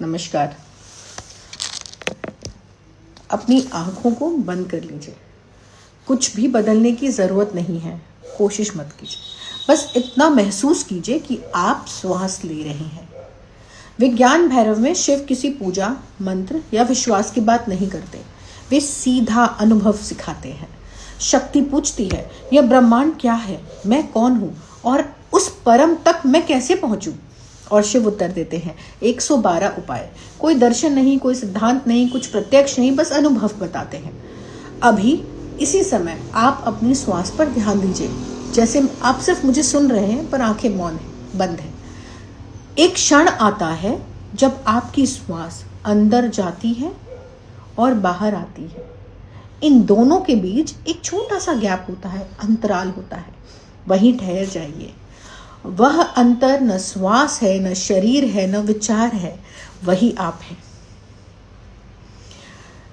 नमस्कार। अपनी आँखों को बंद कर लीजिए। कुछ भी बदलने की ज़रूरत नहीं है, कोशिश मत कीजिए। बस इतना महसूस कीजिए कि आप श्वास ले रहे हैं। विज्ञान भैरव में शिव किसी पूजा, मंत्र या विश्वास की बात नहीं करते। वे सीधा अनुभव सिखाते हैं। शक्ति पूछती है, यह ब्रह्मांड क्या है, मैं कौन हूँ और उस परम तक मैं कैसे पहुँचूँ? और शिव उत्तर देते हैं, 112 उपाय। कोई दर्शन नहीं, कोई सिद्धांत नहीं, कुछ प्रत्यक्ष नहीं, बस अनुभव बताते हैं। अभी इसी समय आप अपनी श्वास पर ध्यान दीजिए, जैसे आप सिर्फ मुझे सुन रहे हैं पर आंखें मौन है, बंद है। एक क्षण आता है जब आपकी श्वास अंदर जाती है और बाहर आती है। इन दोनों के बीच एक छोटा सा गैप होता है, अंतराल होता है। वहीं ठहर जाइए। वह अंतर न श्वास है, न शरीर है, न विचार है, वही आप हैं।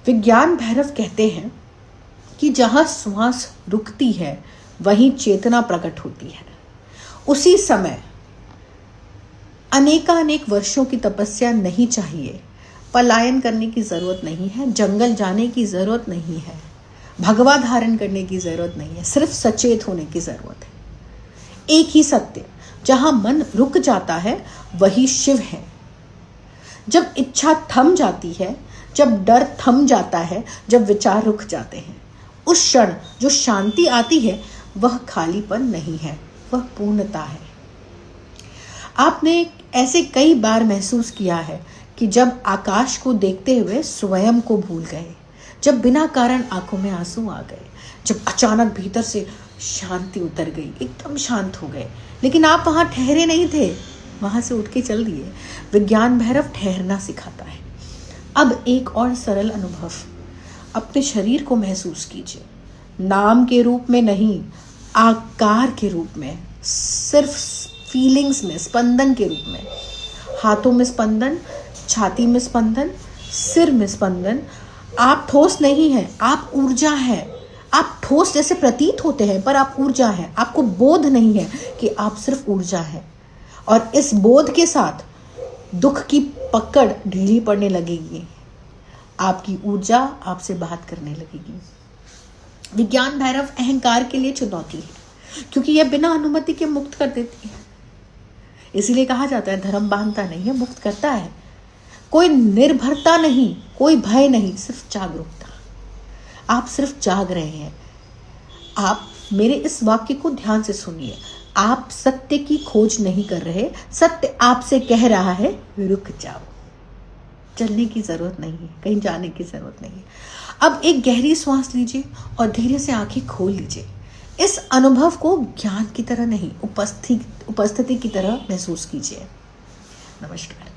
विज्ञान भैरव कहते हैं कि जहां श्वास रुकती है वहीं चेतना प्रकट होती है। उसी समय अनेकानेक वर्षों की तपस्या नहीं चाहिए, पलायन करने की जरूरत नहीं है, जंगल जाने की जरूरत नहीं है, भगवा धारण करने की जरूरत नहीं है, सिर्फ सचेत होने की जरूरत है। एक ही सत्य, जहां मन रुक जाता है वही शिव है। जब इच्छा थम जाती है, जब डर थम जाता है, जब विचार रुक जाते हैं, उस क्षण जो शांति आती है वह खालीपन नहीं है, वह पूर्णता है। आपने ऐसे कई बार महसूस किया है कि जब आकाश को देखते हुए स्वयं को भूल गए, जब बिना कारण आंखों में आंसू आ गए, जब अचानक भीतर से शांति उतर गई, एकदम शांत हो गए, लेकिन आप वहां ठहरे नहीं थे, वहां से उठ के चल दिए। विज्ञान भैरव ठहरना सिखाता है। अब एक और सरल अनुभव, अपने शरीर को महसूस कीजिए। नाम के रूप में नहीं, आकार के रूप में, सिर्फ फीलिंग्स में, स्पंदन के रूप में। हाथों में स्पंदन, छाती में स्पंदन, सिर में स्पंदन। आप ठोस नहीं हैं, आप ऊर्जा है। आप ठोस जैसे प्रतीत होते हैं पर आप ऊर्जा है। आपको बोध नहीं है कि आप सिर्फ ऊर्जा है। और इस बोध के साथ दुख की पकड़ ढीली पड़ने लगेगी। आपकी ऊर्जा आपसे बात करने लगेगी। विज्ञान भैरव अहंकार के लिए चुनौती है, क्योंकि यह बिना अनुमति के मुक्त कर देती है। इसीलिए कहा जाता है, धर्म बांधता नहीं है, मुक्त करता है। कोई निर्भरता नहीं, कोई भय नहीं, सिर्फ जागरूकता। आप सिर्फ जाग रहे हैं। आप मेरे इस वाक्य को ध्यान से सुनिए। आप सत्य की खोज नहीं कर रहे, सत्य आपसे कह रहा है, रुक जाओ। चलने की जरूरत नहीं है, कहीं जाने की जरूरत नहीं है। अब एक गहरी श्वास लीजिए और धीरे से आंखें खोल लीजिए। इस अनुभव को ज्ञान की तरह नहीं, उपस्थिति की तरह महसूस कीजिए। नमस्कार।